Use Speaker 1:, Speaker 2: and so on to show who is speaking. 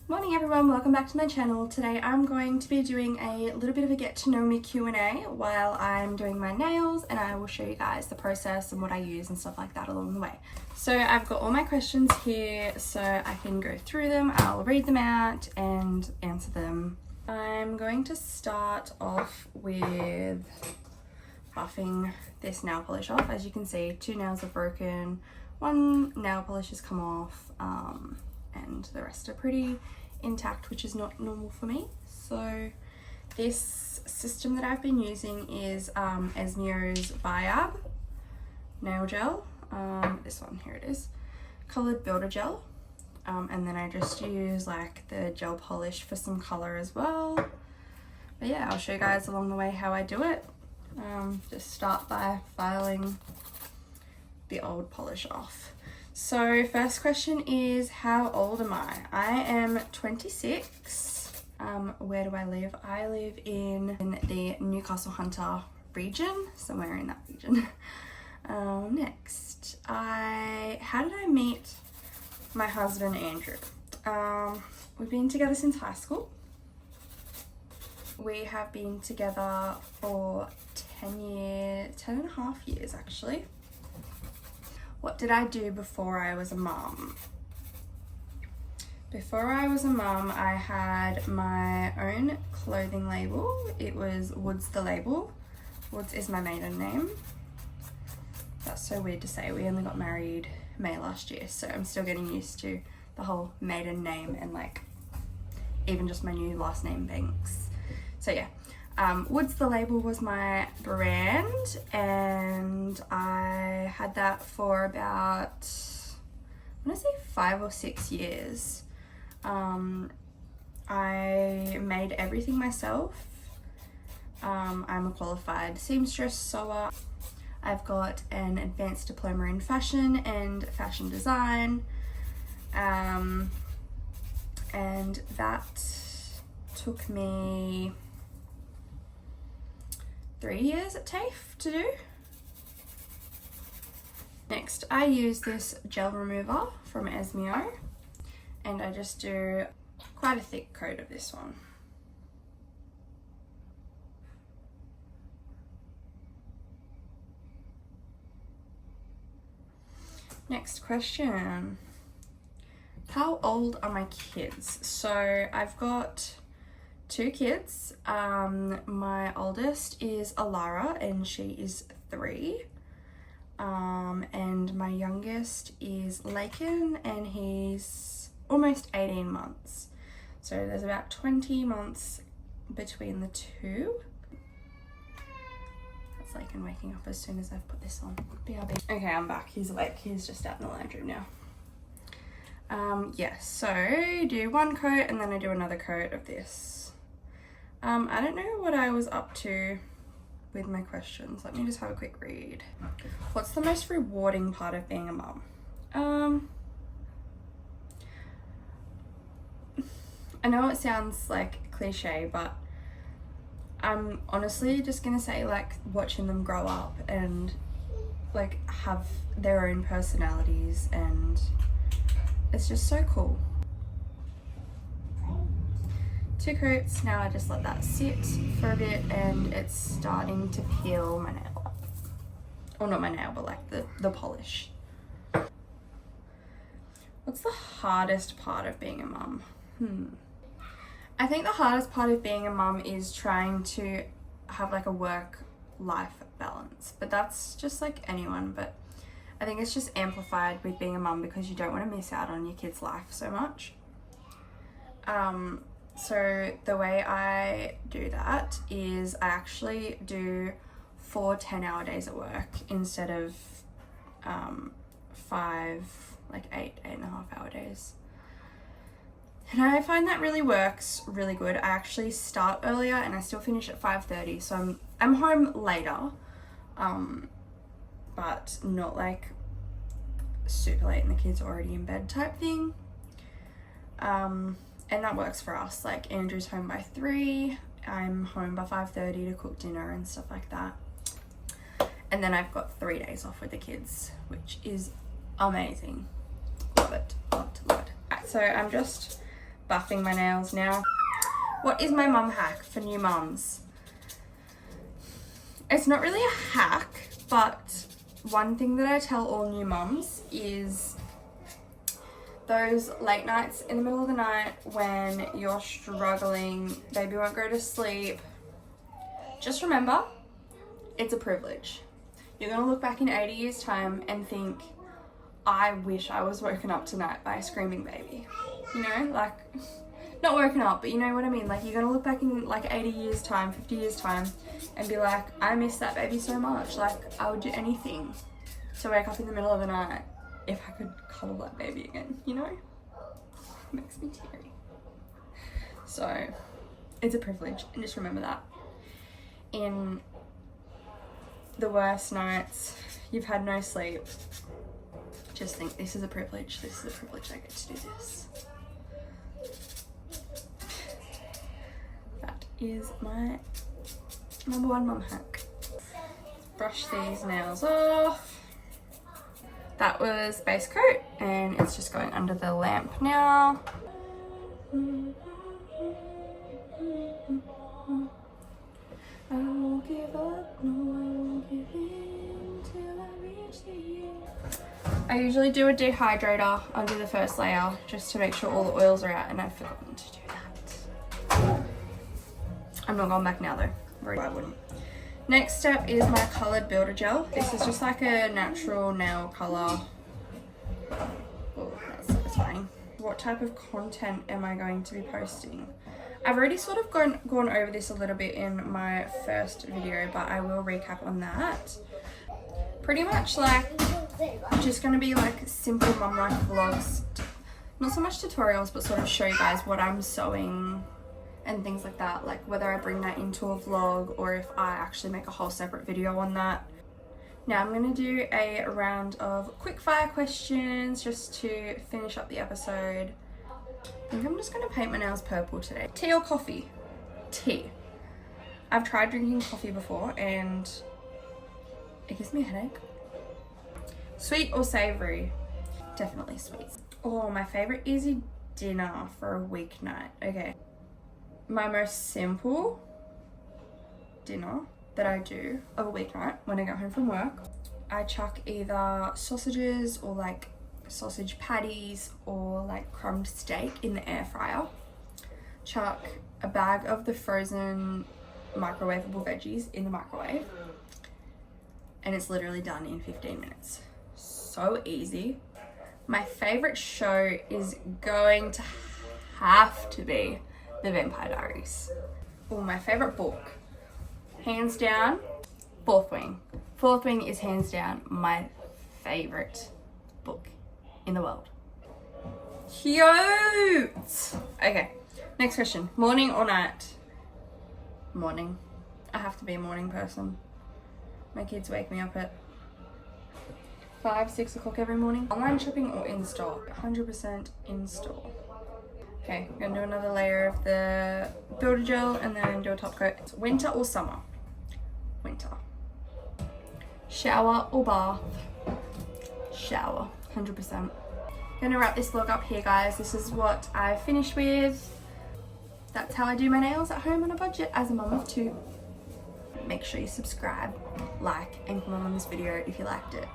Speaker 1: Morning everyone, welcome back to my channel. Today I'm going to be doing a little bit of a get to know me Q&A while I'm doing my nails, and I will show you guys the process and what I use and stuff like that along the way. So I've got all my questions here so I can go through them. I'll read them out and answer them. I'm going to start off with buffing this nail polish off. As you can see, 2 nails are broken, 1 nail polish has come off, and the rest are pretty intact, which is not normal for me. So this system that I've been using is Esmeo's Biab nail gel. This one, here it is, colored builder gel. And then I just use like the gel polish for some color as well. But yeah, I'll show you guys along the way how I do it. Just start by filing the old polish off. So first question is, how old am I? I am 26. Where do I live? I live in the Newcastle Hunter region, somewhere in that region. Next, how did I meet my husband Andrew? We've been together since high school. We have been together for 10 and a half years actually. What did I do before I was a mum? Before I was a mum, I had my own clothing label. It was Woods the Label. Woods is my maiden name. That's so weird to say. We only got married May last year, so I'm still getting used to the whole maiden name and like even just my new last name Banks. So yeah, Woods the Label was my brand, and I had that for about, I want to say 5 or 6 years. I made everything myself. I'm a qualified seamstress, sewer. I've got an advanced diploma in fashion and fashion design, and that took me 3 years at TAFE to do. Next, I use this gel remover from Esmeo, and I just do quite a thick coat of this one. Next question. How old are my kids? So I've got 2 kids. My oldest is Alara and she is 3. And my youngest is Laken and he's almost 18 months. So there's about 20 months between the 2. That's Laken waking up as soon as I've put this on. BRB. Okay, I'm back. He's awake. He's just out in the lounge room now. Yes, so do 1 coat and then I do another coat of this. I don't know what I was up to with my questions. Let me just have a quick read. What's the most rewarding part of being a mum? I know it sounds like cliche, but I'm honestly just gonna say like watching them grow up and like have their own personalities, and it's just so cool. 2 coats, now I just let that sit for a bit and it's starting to peel my nail. Or not my nail, but like the polish. What's the hardest part of being a mum? I think the hardest part of being a mum is trying to have like a work-life balance, but that's just like anyone, but I think it's just amplified with being a mum because you don't want to miss out on your kid's life so much. So the way I do that is I actually do 4 10-hour days at work instead of 5, like 8.5 hour days. And I find that really works really good. I actually start earlier and I still finish at 5:30, so I'm home later, but not like super late and the kids are already in bed type thing. And that works for us. Like Andrew's home by 3, I'm home by 5:30 to cook dinner and stuff like that. And then I've got 3 days off with the kids, which is amazing. Love it. So I'm just buffing my nails now. What is my mum hack for new mums? It's not really a hack, but one thing that I tell all new mums is those late nights in the middle of the night when you're struggling, baby won't go to sleep, just remember, it's a privilege. You're gonna look back in 80 years time and think, I wish I was woken up tonight by a screaming baby. You know, like, not woken up, but you know what I mean? Like, you're gonna look back in like 80 years time, 50 years time and be like, I miss that baby so much. Like, I would do anything to wake up in the middle of the night if I could cuddle that baby again, you know? It makes me teary. So, it's a privilege, and just remember that. In the worst nights, you've had no sleep, just think, this is a privilege. This is a privilege, I get to do this. That is my number one mum hack. Brush these nails off. That was base coat, and it's just going under the lamp now. I won't give up, no, I won't give in till I reach the end. I usually do a dehydrator under the first layer just to make sure all the oils are out, and I've forgotten to do that. I'm not going back now though, I wouldn't. Next step is my coloured builder gel. This is just like a natural nail colour. Oh, that's satisfying. What type of content am I going to be posting? I've already sort of gone over this a little bit in my first video, but I will recap on that. Pretty much like, just going to be like simple mum life vlogs. Not so much tutorials, but sort of show you guys what I'm sewing and things like that, like whether I bring that into a vlog or if I actually make a whole separate video on that. Now I'm going to do a round of quick fire questions just to finish up the episode. I think I'm just going to paint my nails purple today. Tea or coffee? Tea. I've tried drinking coffee before and it gives me a headache. Sweet or savoury? Definitely sweet. Oh, my favourite easy dinner for a weeknight. Okay. My most simple dinner that I do of a weeknight when I get home from work, I chuck either sausages or like sausage patties or like crumbed steak in the air fryer, chuck a bag of the frozen microwavable veggies in the microwave, and it's literally done in 15 minutes. So easy. My favorite show is going to have to be The Vampire Diaries. Oh, my favorite book, hands down, Fourth Wing. Fourth Wing is hands down my favorite book in the world. Cute. Okay, next question. Morning or night? Morning. I have to be a morning person. My kids wake me up at 5, 6 o'clock every morning. Online shopping or in-store? 100% in-store. Okay, I'm gonna do another layer of the builder gel and then do a top coat. Winter or summer? Winter. Shower or bath? Shower, 100%. Gonna wrap this vlog up here, guys. This is what I finished with. That's how I do my nails at home on a budget as a mum of 2. Make sure you subscribe, like, and comment on this video if you liked it.